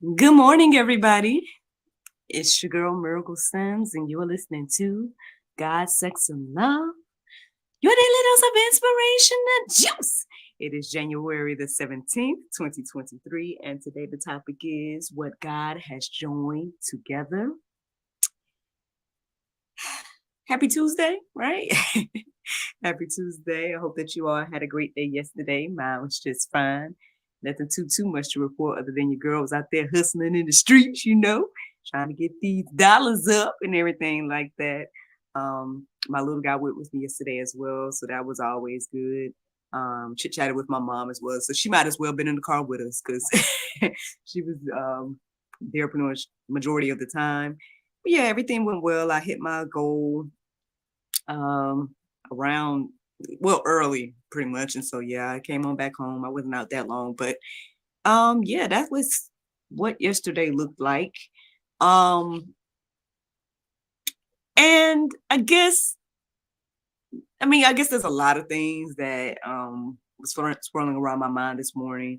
Good morning, everybody. It's your girl Miracle Sims, and you're listening to God, Sex, and Love. Your daily dose of inspiration and juice. It is January the 17th, 2023, and today the topic is what God has joined together. Happy Tuesday, right? Happy Tuesday. I hope that you all had a great day yesterday. Mine was just fine. Nothing too much to report other than your girl was out there hustling in the streets, trying to get these dollars up and everything like that. My little guy went with me yesterday as well, so that was always good. Chit-chatted with my mom as well, so she might as well been in the car with us because she was there pretty much majority of the time. But yeah, everything went well. I hit my goal around early pretty much, and so yeah, I came on back home. I wasn't out that long, but yeah, that was what yesterday looked like. And I guess there's a lot of things that was swirling around my mind this morning.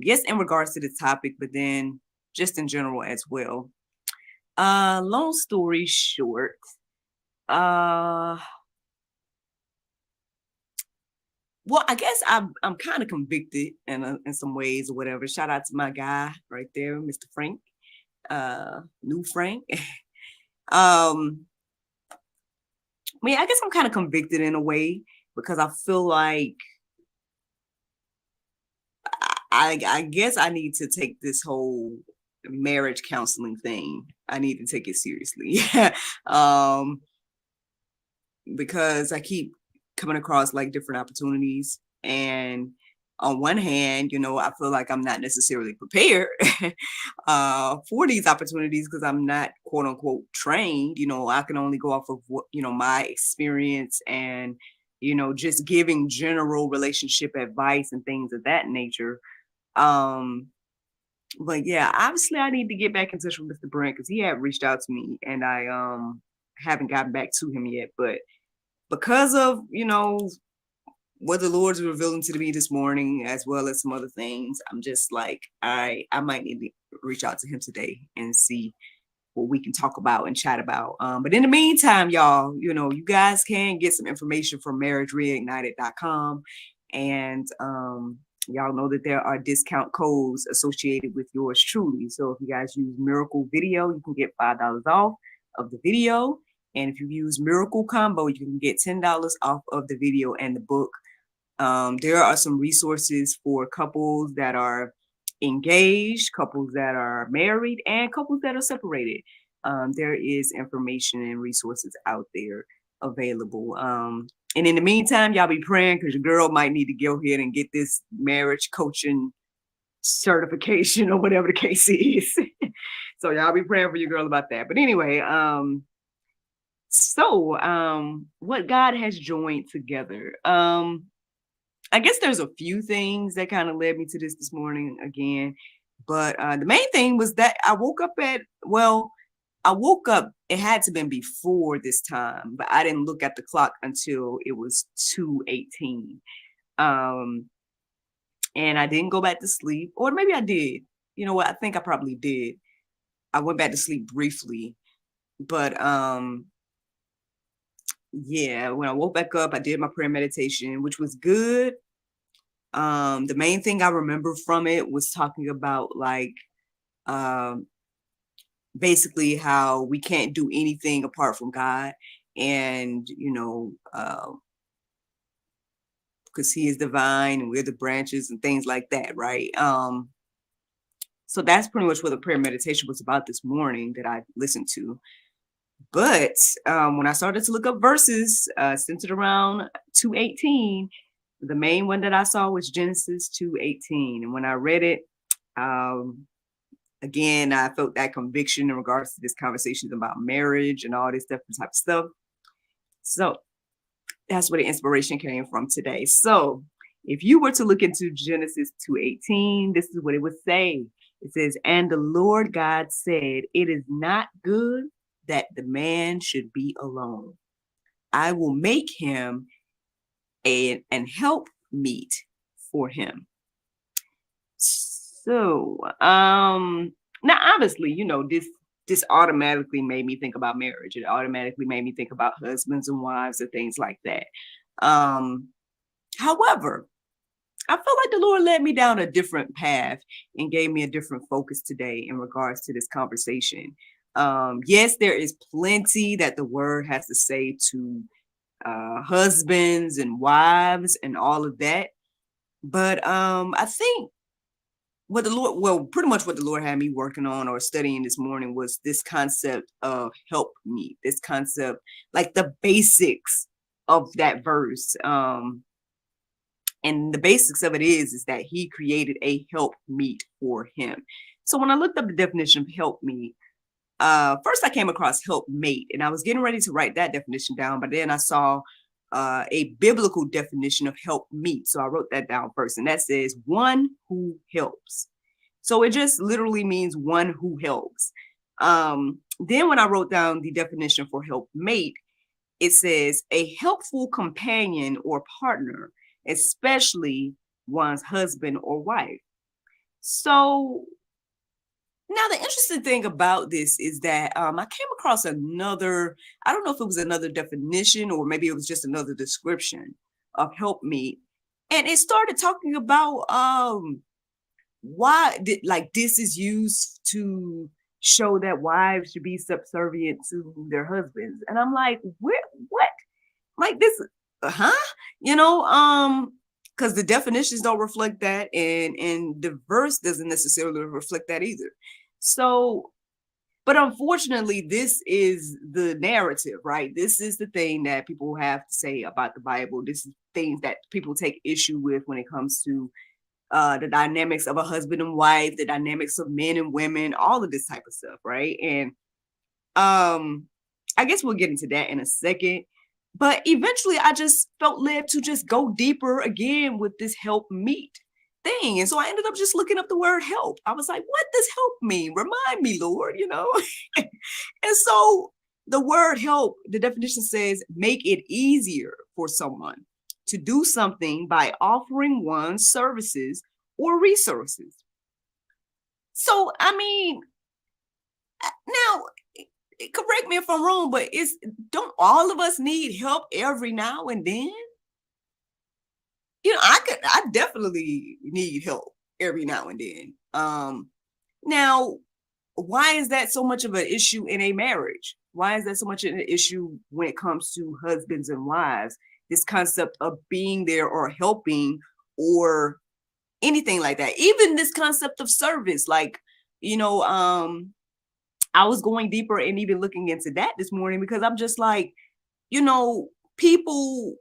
Yes, in regards to the topic, but then just in general as well. Long story short, well, I guess I'm kind of convicted in some ways or whatever. Shout out to my guy right there, Mr. Frank, new Frank. I guess I'm kind of convicted in a way because I feel like I guess I need to take this whole marriage counseling thing. I need to take it seriously. Because I keep coming across like different opportunities. And on one hand, I feel like I'm not necessarily prepared for these opportunities because I'm not quote unquote trained. I can only go off of what, my experience and, just giving general relationship advice and things of that nature. But yeah, obviously I need to get back in touch with Mr. Brent because he had reached out to me and I haven't gotten back to him yet. But because of, what the Lord's revealing to me this morning, as well as some other things, I'm just like, I might need to reach out to him today and see what we can talk about and chat about. But in the meantime, y'all, you guys can get some information from marriagereignited.com. And y'all know that there are discount codes associated with yours truly. So if you guys use Miracle Video, you can get $5 off of the video. And if you use Miracle Combo, you can get $10 off of the video and the book. There are some resources for couples that are engaged, couples that are married, and couples that are separated. There is information and resources out there available. And in the meantime, y'all be praying because your girl might need to go ahead and get this marriage coaching certification or whatever the case is. So y'all be praying for your girl about that. But anyway, what God has joined together. I guess there's a few things that kind of led me to this morning again. But the main thing was that I woke up, it had to have been before this time, but I didn't look at the clock until it was 2:18. And I didn't go back to sleep, or maybe I did. You know what? I think I probably did. I went back to sleep briefly, but yeah, when I woke back up, I did my prayer meditation, which was good. The main thing I remember from it was talking about like basically how we can't do anything apart from God, and because He is divine and we're the branches and things like that, right? So that's pretty much what the prayer meditation was about this morning that I listened to. But when I started to look up verses centered around 2:18, the main one that I saw was Genesis 2:18. And when I read it, again, I felt that conviction in regards to this conversation about marriage and all this different type of stuff. So that's where the inspiration came from today. So if you were to look into Genesis 2:18, this is what it would say. It says, "And the Lord God said, it is not good that the man should be alone. I will make him an help meet for him." So, now obviously, this automatically made me think about marriage. It automatically made me think about husbands and wives and things like that. Um, However, I felt like the Lord led me down a different path and gave me a different focus today in regards to this conversation. Yes, there is plenty that the word has to say to husbands and wives and all of that. But I think what the Lord, well, pretty much what the Lord had me working on or studying this morning was this concept of help me, this concept, like the basics of that verse. And the basics of it is that he created a help meet for him. So when I looked up the definition of help meet, first I came across help mate, and I was getting ready to write that definition down, but then I saw a biblical definition of help meet. So I wrote that down first, and that says one who helps. So it just literally means one who helps. Then when I wrote down the definition for help mate, it says a helpful companion or partner, especially one's husband or wife. So now the interesting thing about this is that I came across another, I don't know if it was another definition or maybe it was just another description of help me. And it started talking about why like this is used to show that wives should be subservient to their husbands. And I'm like, what? Like this, huh? You know, because the definitions don't reflect that, and the verse doesn't necessarily reflect that either. So, but unfortunately, this is the narrative, right? This is the thing that people have to say about the Bible. This is things that people take issue with when it comes to the dynamics of a husband and wife, the dynamics of men and women, all of this type of stuff, right? And I guess we'll get into that in a second. But eventually I just felt led to just go deeper again with this help meet thing. And so I ended up just looking up the word help. I was like, what does help mean? Remind me, Lord, you know? And so the word help, the definition says, make it easier for someone to do something by offering one services or resources. So, I mean, now, correct me if I'm wrong, but don't all of us need help every now and then? You know, I definitely need help every now and then. Now, why is that so much of an issue in a marriage? Why is that so much an issue when it comes to husbands and wives? This concept of being there or helping or anything like that. Even this concept of service, like, you know, I was going deeper and even looking into that this morning because I'm just like, you know, people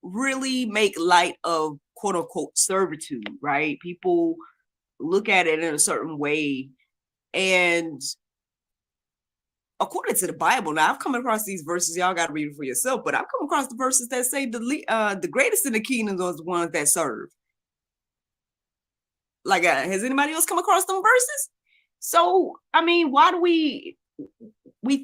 really make light of quote unquote servitude, right? People look at it in a certain way. And according to the Bible, now I've come across these verses, y'all got to read it for yourself, but I've come across the verses that say the greatest in the kingdom are the ones that serve. Like, has anybody else come across them verses? So, I mean, why do we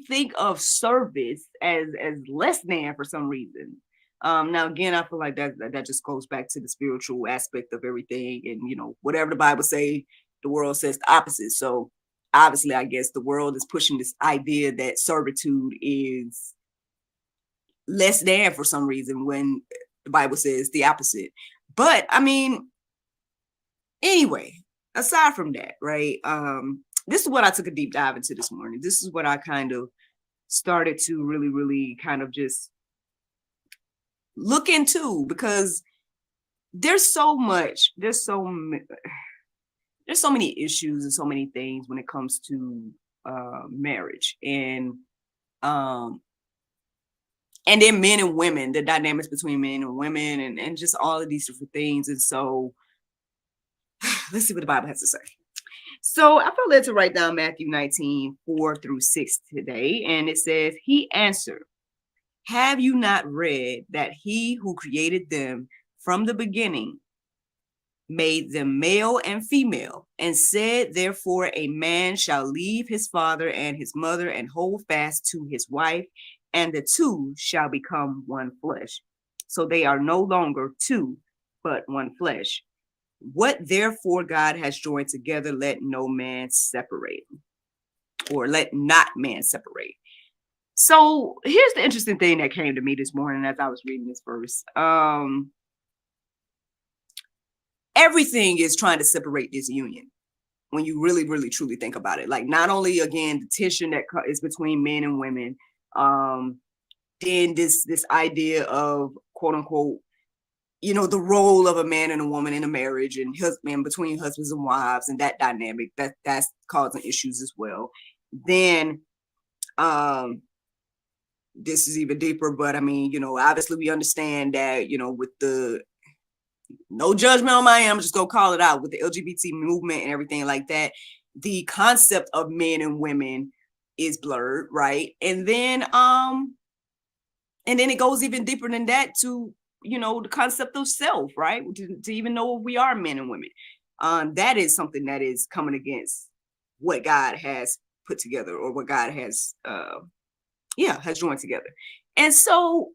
think of service as less than for some reason? Now, again, I feel like that just goes back to the spiritual aspect of everything, and you know, whatever the Bible say, the world says the opposite. So, obviously, I guess the world is pushing this idea that servitude is less than for some reason when the Bible says the opposite. But I mean, anyway, aside from that, right? This is what I took a deep dive into this morning. This is what I kind of started to really, really kind of just look into because there's so many issues and so many things when it comes to marriage and then men and women, the dynamics between men and women and just all of these different things. And so let's see what the Bible has to say. So I felt led to write down Matthew 19:4-6 today. And it says, he answered, have you not read that he who created them from the beginning made them male and female, and said, therefore, a man shall leave his father and his mother and hold fast to his wife, and the two shall become one flesh. So they are no longer two, but one flesh. What therefore God has joined together, let no man separate, or let not man separate. So here's the interesting thing that came to me this morning as I was reading this verse. Everything is trying to separate this union when you really, really, truly think about it. Like, not only, again, the tension that is between men and women, then this idea of, quote unquote, the role of a man and a woman in a marriage, and husband between husbands and wives, and that dynamic that's causing issues as well. Then this is even deeper, but I mean, obviously we understand that, with the, no judgment on my end, I'm just gonna call it out, with the LGBT movement and everything like that, the concept of men and women is blurred, right? And then it goes even deeper than that to, the concept of self, right? To even know if we are men and women. That is something that is coming against what God has put together, or what God has has joined together. And so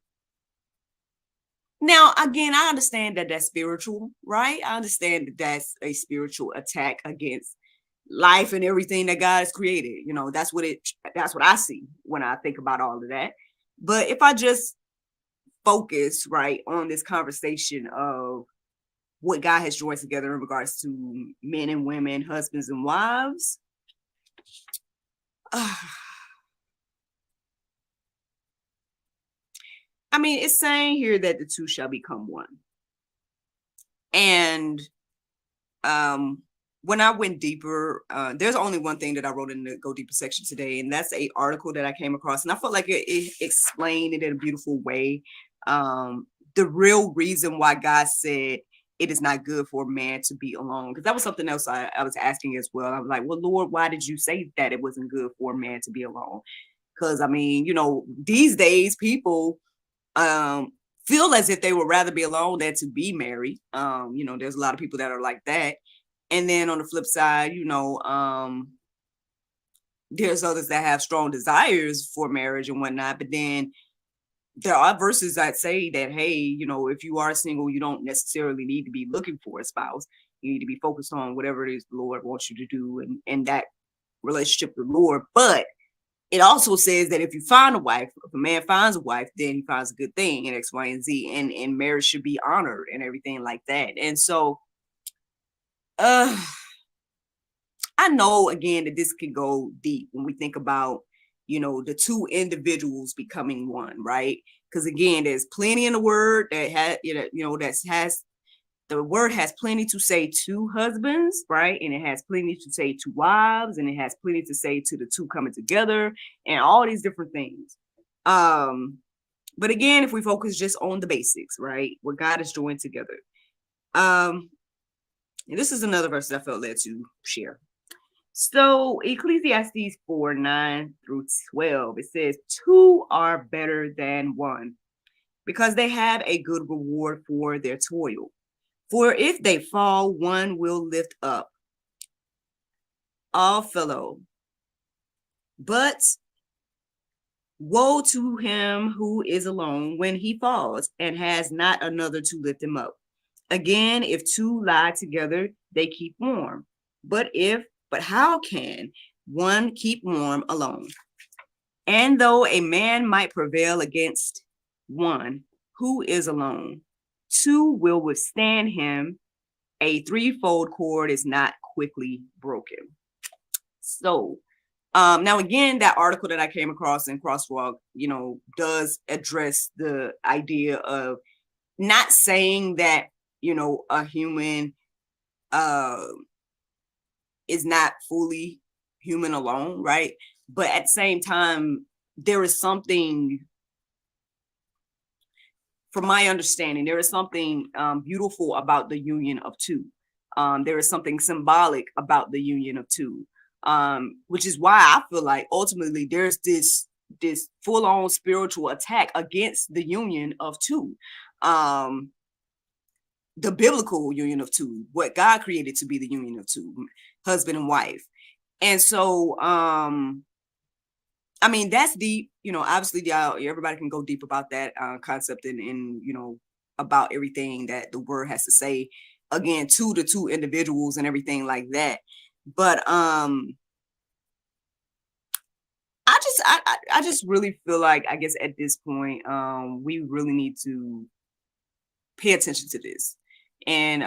now, again, I understand that that's spiritual, right? I understand that that's a spiritual attack against life and everything that God has created. That's what I see when I think about all of that. But if I just focus, right, on this conversation of what God has joined together in regards to men and women, husbands and wives, I mean, it's saying here that the two shall become one. And when I went deeper, there's only one thing that I wrote in the Go Deeper section today, and that's an article that I came across, and I felt like it explained it in a beautiful way. The real reason why God said it is not good for a man to be alone, because that was something else I was asking as well. I was like, well, Lord, why did you say that it wasn't good for a man to be alone? Because I mean, these days people feel as if they would rather be alone than to be married. There's a lot of people that are like that. And then on the flip side, there's others that have strong desires for marriage and whatnot. But then there are verses that say that, hey, if you are single, you don't necessarily need to be looking for a spouse. You need to be focused on whatever it is the Lord wants you to do and that relationship with the Lord. But it also says that if you find a wife, if a man finds a wife, then he finds a good thing, and X, Y, and Z, and marriage should be honored and everything like that. And so, I know, again, that this can go deep when we think about, the two individuals becoming one, right? Because again, there's plenty in the word that the word has plenty to say to husbands, right? And it has plenty to say to wives, and it has plenty to say to the two coming together, and all these different things. But again, if we focus just on the basics, right? What God is doing together. And this is another verse that I felt led to share. So Ecclesiastes 4:9-12, it says, two are better than one, because they have a good reward for their toil. For if they fall, one will lift up all fellow. But woe to him who is alone when he falls and has not another to lift him up. Again, if two lie together, they keep warm. But how can one keep warm alone? And though a man might prevail against one who is alone, two will withstand him. A threefold cord is not quickly broken. So now again, that article that I came across in Crosswalk, does address the idea of not saying that, a human is not fully human alone, right? But at the same time, there is something, from my understanding, there is something beautiful about the union of two. There is something symbolic about the union of two, which is why I feel like ultimately there's this full-on spiritual attack against the union of two, the biblical union of two, what God created to be the union of two, husband and wife. And so, I mean, that's deep, obviously everybody can go deep about that concept and about everything that the word has to say. again, to the two individuals and everything like that. But I just really feel like, I guess at this point, we really need to pay attention to this. And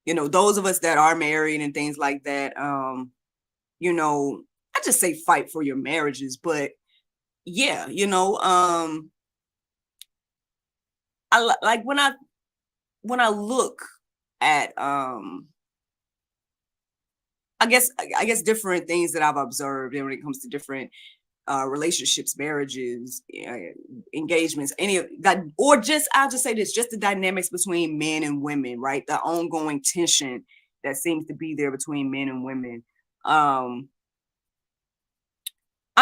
those of us that are married and things like that, I just say fight for your marriages. But yeah, I like when I look at I guess different things that I've observed, and when it comes to different relationships, marriages, engagements, any of that, or just, I'll just say this, just the dynamics between men and women, right? The ongoing tension that seems to be there between men and women. I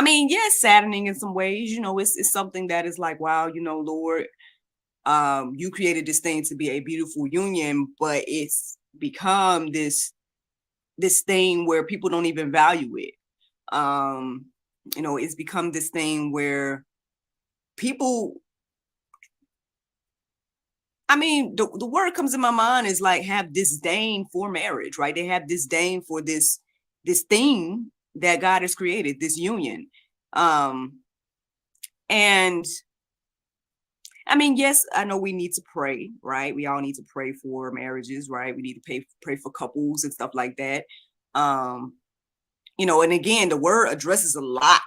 mean, yeah, it's saddening in some ways. It's something that is like, wow, Lord, you created this thing to be a beautiful union, but it's become this thing where people don't even value it. It's become this thing where people, I mean, the word comes in my mind is like, have disdain for marriage, right? They have disdain for this thing that God has created, this union. And I mean, yes, I know we need to pray, right? We all need to pray for marriages, right? We need to pray for couples and stuff like that. And again, the word addresses a lot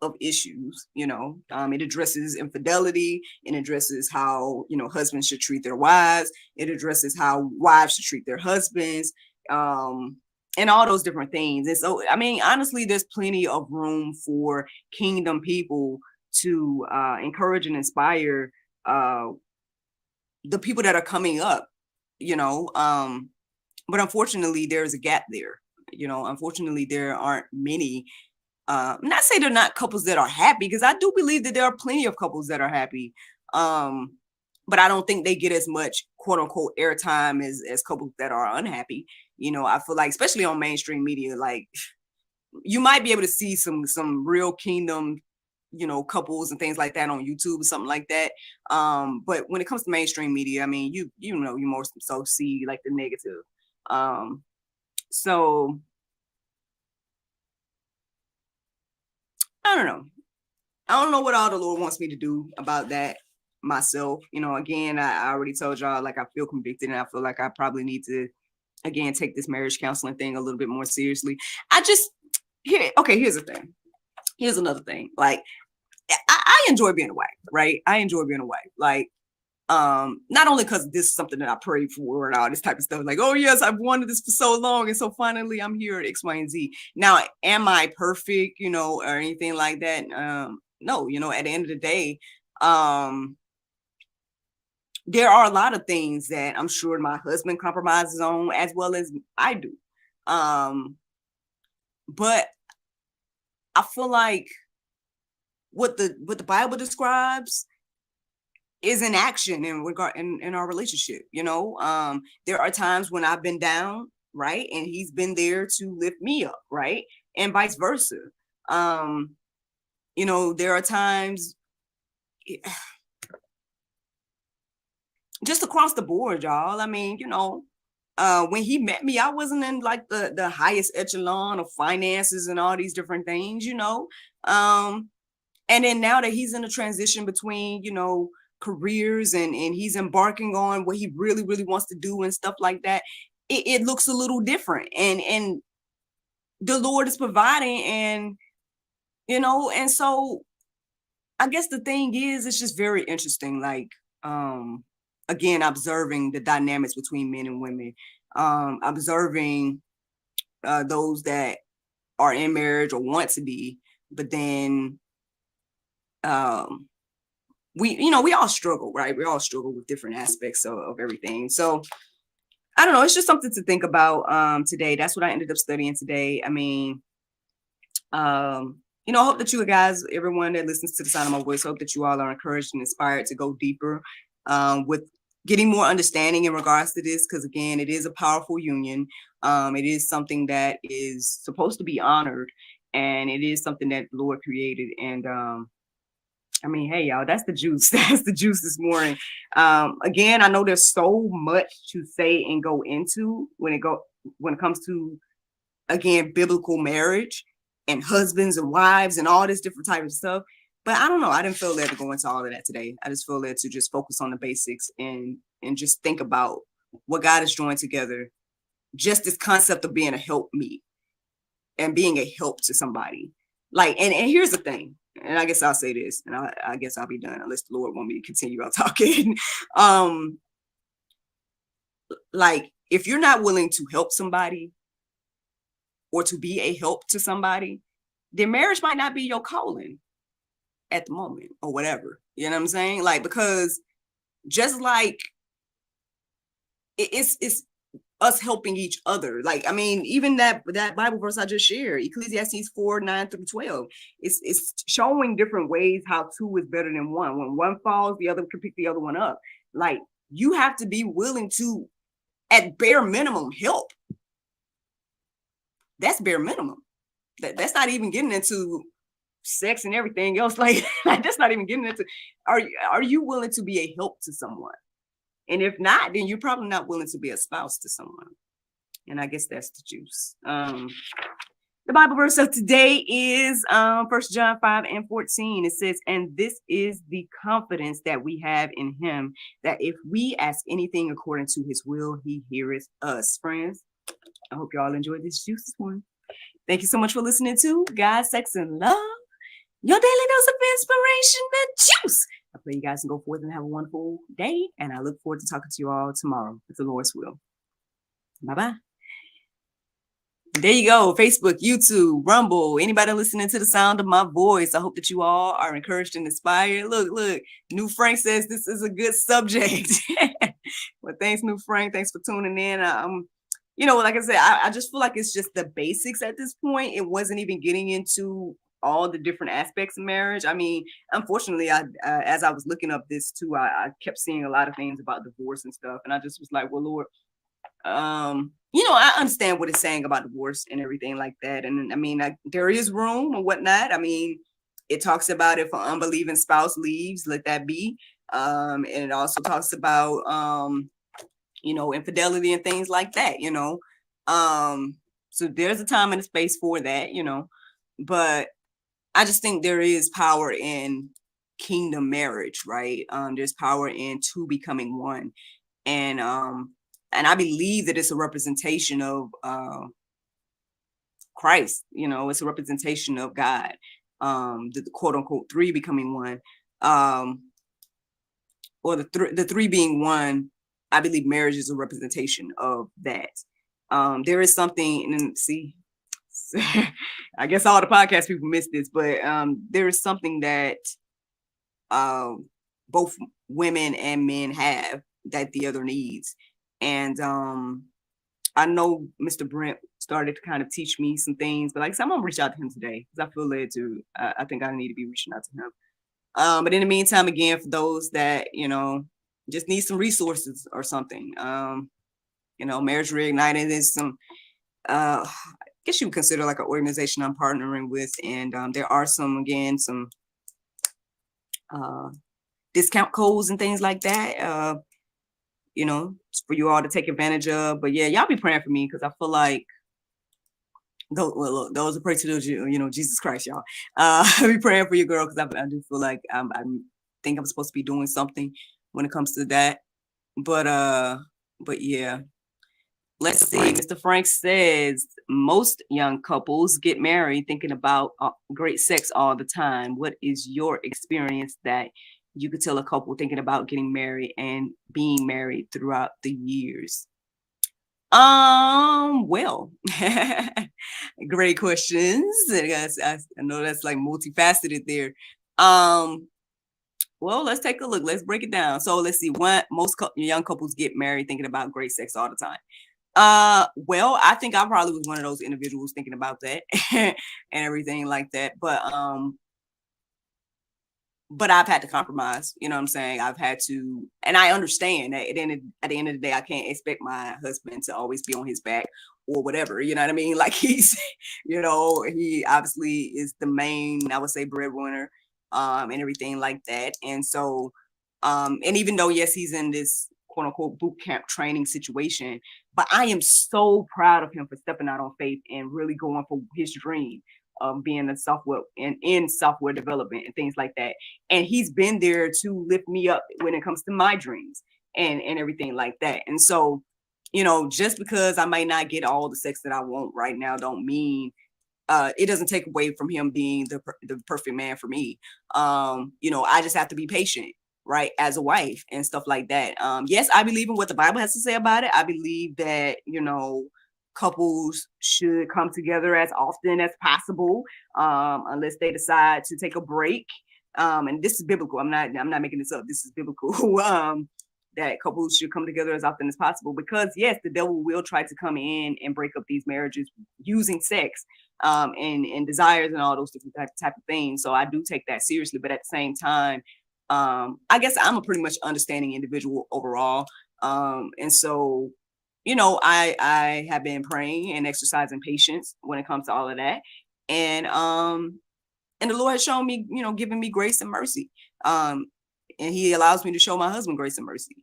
of issues. It addresses infidelity, it addresses how husbands should treat their wives, it addresses how wives should treat their husbands, and all those different things. And so, I mean, honestly, there's plenty of room for kingdom people to encourage and inspire the people that are coming up. But unfortunately, there's a gap there. Unfortunately, there aren't many. Not say they're not couples that are happy, because I do believe that there are plenty of couples that are happy. But I don't think they get as much quote unquote airtime as couples that are unhappy. I feel like, especially on mainstream media, like, you might be able to see some real kingdom, couples and things like that on YouTube or something like that. But when it comes to mainstream media, I mean, you more so see like the negative. So I don't know. I don't know what all the Lord wants me to do about that myself. Again, I already told y'all, like, I feel convicted, and I feel like I probably need to, again, take this marriage counseling thing a little bit more seriously. Here's the thing. Here's another thing. Like, I enjoy being a wife, right? I enjoy being a wife. Like, not only because this is something that I prayed for and all this type of stuff, like, oh yes, I've wanted this for so long, and so finally I'm here at X, Y, and Z. Now, am I perfect, or anything like that? No, at the end of the day, there are a lot of things that I'm sure my husband compromises on, as well as I do. But I feel like what the Bible describes is in action in our relationship. There are times when I've been down, right, and he's been there to lift me up, right, and vice versa. There are times, just across the board, y'all. I mean, when he met me, I wasn't in like the highest echelon of finances and all these different things, and then now that he's in a transition between, careers, and he's embarking on what he really, really wants to do and stuff like that, it looks a little different. And the Lord is providing, and, and so I guess the thing is, it's just very interesting. Like, again, observing the dynamics between men and women, observing those that are in marriage or want to be, but then we all struggle, right? We all struggle with different aspects of everything. So I don't know. It's just something to think about today. That's what I ended up studying today. I mean, I hope that you guys, everyone that listens to the sound of my voice, hope that you all are encouraged and inspired to go deeper with getting more understanding in regards to this, because again, it is a powerful union. It is something that is supposed to be honored, and it is something that the Lord created. And I mean, hey, y'all, that's the juice. That's the juice this morning. Again, I know there's so much to say and go into when it comes to, again, biblical marriage and husbands and wives and all this different type of stuff. But I don't know. I didn't feel led to go into all of that today. I just feel led to just focus on the basics and just think about what God has joined together. Just this concept of being a help me and being a help to somebody. Like, and here's the thing, and I guess I'll say this, and I guess I'll be done unless the Lord want me to continue out talking. Like, if you're not willing to help somebody or to be a help to somebody, then marriage might not be your calling at the moment or whatever. You know what I'm saying? Like, because just like it's us helping each other. Like, I mean, even that Bible verse I just shared, Ecclesiastes 4:9-12, it's showing different ways how two is better than one. When one falls, the other can pick the other one up. Like, you have to be willing to, at bare minimum, help. That's bare minimum. That's not even getting into sex and everything else. Like that's not even getting into, are you willing to be a help to someone? And if not, then you're probably not willing to be a spouse to someone. And I guess that's the juice. The Bible verse of today is 1 John 5:14. It says, and this is the confidence that we have in him, that if we ask anything according to his will, he heareth us. Friends, I hope y'all enjoyed this juice this morning. Thank you so much for listening to God, Sex, and Love, your daily dose of inspiration and juice. I pray you guys can go forth and have a wonderful day, and I look forward to talking to you all tomorrow, with the Lord's will. Bye-bye. There you go. Facebook, YouTube, Rumble, anybody listening to the sound of my voice. I hope that you all are encouraged and inspired. Look, New Frank says this is a good subject. Well, thanks, New Frank. Thanks for tuning in. Like I said, I just feel like it's just the basics at this point. It wasn't even getting into all the different aspects of marriage. I mean, unfortunately, as I was looking up this too, I kept seeing a lot of things about divorce and stuff. And I just was like, well, Lord, I understand what it's saying about divorce and everything like that. And I mean, there is room or whatnot. I mean, it talks about if an unbelieving spouse leaves, let that be. And it also talks about, infidelity and things like that, so there's a time and a space for that, but I just think there is power in kingdom marriage, right? There's power in two becoming one. And I believe that it's a representation of Christ, it's a representation of God, the quote unquote three becoming one, or the three being one. I believe marriage is a representation of that. There is something, and see, I guess all the podcast people missed this, but there is something that both women and men have that the other needs. And I know Mr. Brent started to kind of teach me some things, but like I said, I'm gonna reach out to him today because I feel led to. I think I need to be reaching out to him. But in the meantime, again, for those that just need some resources or something, Marriage Reignited is some. I guess you would consider like an organization I'm partnering with, and there are some discount codes and things like that. For you all to take advantage of. But yeah, y'all be praying for me because I feel like those are pray to those, Jesus Christ, y'all. I be praying for your girl because I do feel like I think I'm supposed to be doing something when it comes to that. But yeah. Let's see. Mr. Frank says most young couples get married thinking about great sex all the time. What is your experience that you could tell a couple thinking about getting married and being married throughout the years? Well, great questions. I know that's like multifaceted there. Well, let's take a look. Let's break it down. So let's see. Most young couples get married thinking about great sex all the time. Well, I think I probably was one of those individuals thinking about that and everything like that. But I've had to compromise, you know what I'm saying? I've had to, and I understand that at the end of the day, I can't expect my husband to always be on his back or whatever, you know what I mean? Like he obviously is the main, I would say, breadwinner. and everything like that. And so, and even though, yes, he's in this quote unquote boot camp training situation, but I am so proud of him for stepping out on faith and really going for his dream of being a software in software development and things like that. And he's been there to lift me up when it comes to my dreams and everything like that. And so, just because I might not get all the sex that I want right now, don't mean it doesn't take away from him being the perfect man for me. I just have to be patient, right, as a wife and stuff like that. Yes, I believe in what the Bible has to say about it. I believe that couples should come together as often as possible, unless they decide to take a break. And this is biblical. I'm not making this up. This is biblical. That couples should come together as often as possible, because yes, the devil will try to come in and break up these marriages using sex, and desires and all those different type of things. So I do take that seriously, but at the same time, I guess I'm a pretty much understanding individual overall. And so, I have been praying and exercising patience when it comes to all of that. And the Lord has shown me, giving me grace and mercy. And he allows me to show my husband grace and mercy.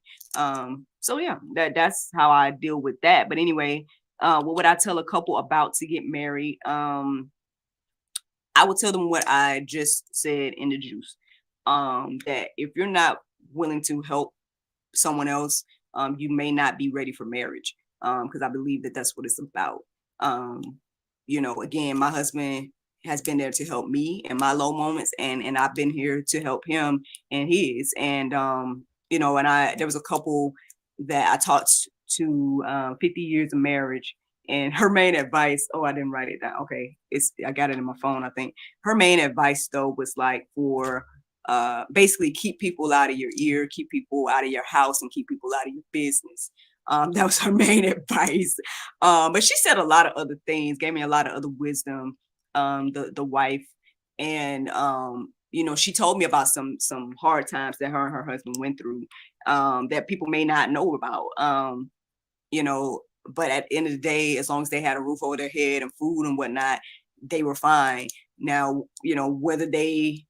So yeah, that's how I deal with that. But anyway, what would I tell a couple about to get married? I would tell them what I just said in the juice. That if you're not willing to help someone else, you may not be ready for marriage. Because I believe that that's what it's about. Again, my husband has been there to help me in my low moments, and I've been here to help him in his. And there was a couple that I talked to 50 years of marriage, and her main advice, I didn't write it down. Okay, I got it in my phone, I think. Her main advice though was like for basically keep people out of your ear, keep people out of your house, and keep people out of your business. That was her main advice. But she said a lot of other things, gave me a lot of other wisdom, the wife. And she told me about some hard times that her and her husband went through, that people may not know about. But at the end of the day, as long as they had a roof over their head and food and whatnot, they were fine. Now, whether they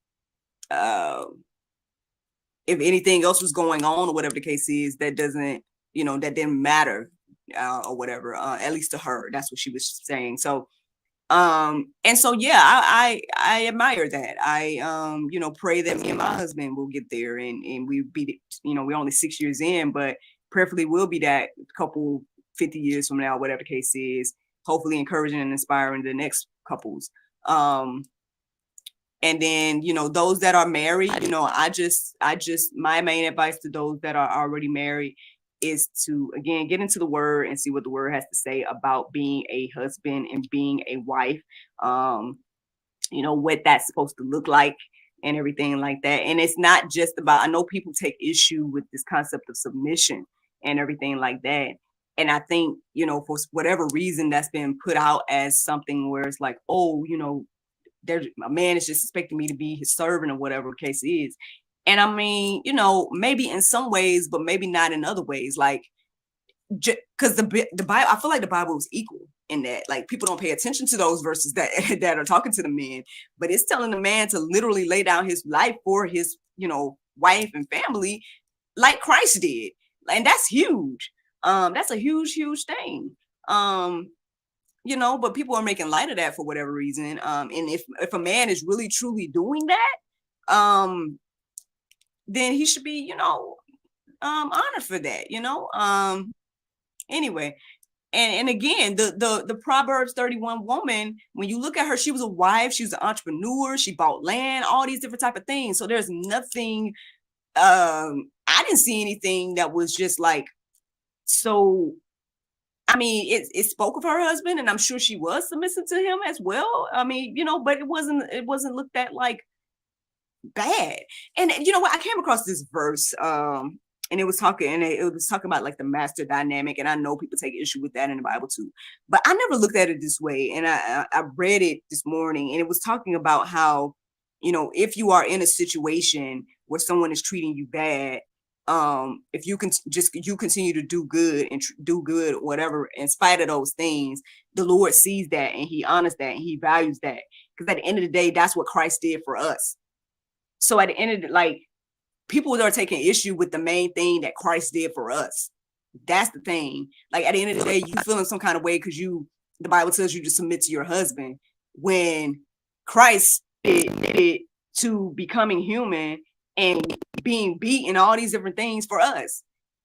if anything else was going on or whatever the case is, that didn't matter, or whatever, at least to her. That's what she was saying. So and so yeah, I admire that. I pray that me and my husband will get there, and we be, we're only 6 years in, but prayerfully we'll be that couple 50 years from now, whatever the case is, hopefully encouraging and inspiring the next couples. And then, those that are married, I just my main advice to those that are already married is to, again, get into the word and see what the word has to say about being a husband and being a wife, what that's supposed to look like and everything like that. And it's not just about, I know people take issue with this concept of submission and everything like that. And I think, for whatever reason, that's been put out as something where it's like, a man is just expecting me to be his servant or whatever the case is. And I mean, maybe in some ways, but maybe not in other ways. Like, because the Bible, I feel like the Bible is equal in that. Like, people don't pay attention to those verses that are talking to the men, but it's telling the man to literally lay down his life for his, wife and family, like Christ did. And that's huge. That's a huge, huge thing. But people are making light of that for whatever reason. And if a man is really truly doing that, then he should be, honored for that, anyway. And again, the Proverbs 31 woman, when you look at her, she was a wife, she was an entrepreneur, she bought land, all these different type of things. So there's nothing, I didn't see anything that was just like, so, I mean, it spoke of her husband, and I'm sure she was submissive to him as well. I mean, but it wasn't looked at like bad. And you know what? I came across this verse, and it was talking about like the master dynamic. And I know people take issue with that in the Bible too, but I never looked at it this way. And I read it this morning, and it was talking about how, if you are in a situation where someone is treating you bad, if you can you continue to do good and do good, whatever, in spite of those things, the Lord sees that and he honors that and he values that. Because at the end of the day, that's what Christ did for us. So at the end of the, like, people are taking issue with the main thing that Christ did for us. That's the thing. Like, at the end of the day, you feeling some kind of way because the Bible tells you to submit to your husband, when Christ did to becoming human and being beaten, all these different things for us.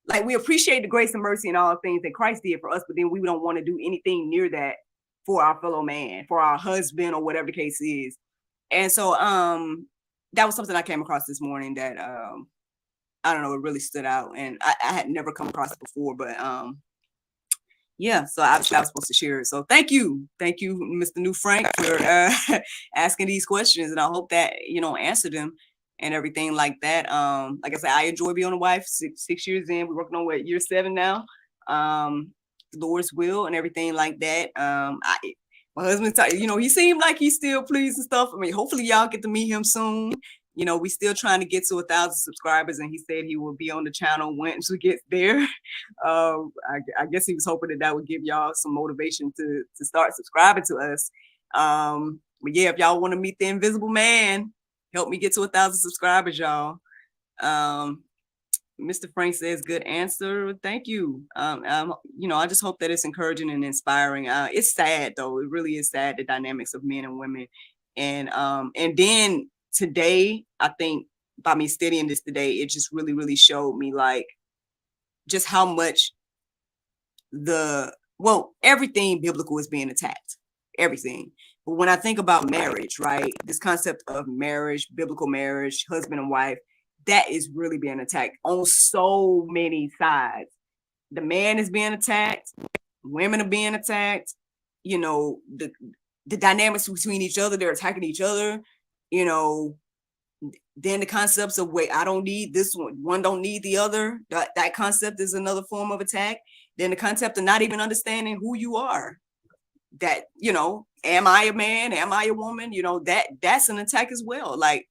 Like, we appreciate the grace and mercy and all the things that Christ did for us, but then we don't want to do anything near that for our fellow man, for our husband, or whatever the case is. And so that was something I came across this morning that I don't know, it really stood out, and I had never come across it before, but yeah, so I was supposed to share it. So thank you, Mr. New Frank, for asking these questions, and I hope that answer them and everything like that. Like I said, I enjoy being a wife. 6 years in, we're working on year 7 now. Lord's will and everything like that. My husband, he seemed like he's still pleased and stuff. I mean, hopefully y'all get to meet him soon. We still trying to get to 1,000 subscribers, and he said he will be on the channel once we get there. I guess he was hoping that would give y'all some motivation to start subscribing to us. But yeah, if y'all want to meet the invisible man, help me get to 1,000 subscribers, y'all. Mr. Frank says, good answer. Thank you. I just hope that it's encouraging and inspiring. It's sad, though. It really is sad, the dynamics of men and women. And then today, I think by me studying this today, it just really, really showed me like just how much everything biblical is being attacked. Everything. But when I think about marriage, right, this concept of marriage, biblical marriage, husband and wife, that is really being attacked on so many sides. The man is being attacked. Women are being attacked. The dynamics between each other, they're attacking each other. Then the concepts of, wait, I don't need this one don't need the other. That concept is another form of attack. Then the concept of not even understanding who you are. That, am I a man? Am I a woman? That's an attack as well. Like,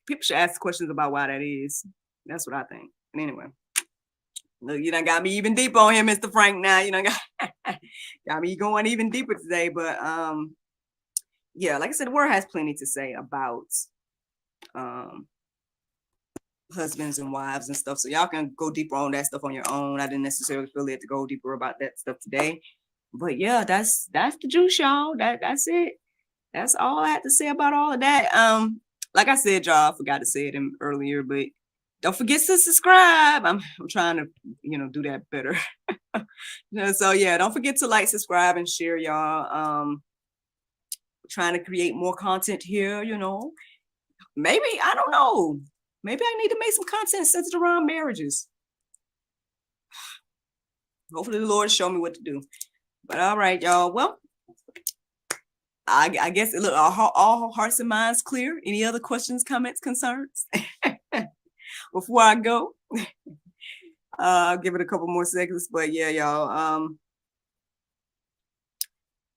people should ask questions about why that is. That's what I think. And anyway, look, you done got me even deeper on here, Mr. Frank. Now you done got me going even deeper today. But yeah, like I said, the word has plenty to say about husbands and wives and stuff. So y'all can go deeper on that stuff on your own. I didn't necessarily feel it to go deeper about that stuff today. But yeah, that's the juice, y'all. That's it. That's all I had to say about all of that. Like I said, y'all, I forgot to say it earlier, but don't forget to subscribe. I'm trying to, do that better. So yeah, don't forget to like, subscribe, and share, y'all. Trying to create more content here, Maybe, I don't know. Maybe I need to make some content centered around marriages. Hopefully the Lord show me what to do. But all right, y'all. Well, I guess, look, all hearts and minds clear. Any other questions, comments, concerns? Before I go, I'll give it a couple more seconds. But yeah, y'all,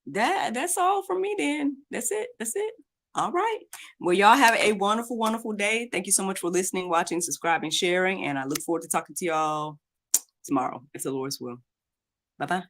that's all from me then. That's it. All right. Well, y'all have a wonderful, wonderful day. Thank you so much for listening, watching, subscribing, sharing. And I look forward to talking to y'all tomorrow, if the Lord's will. Bye-bye.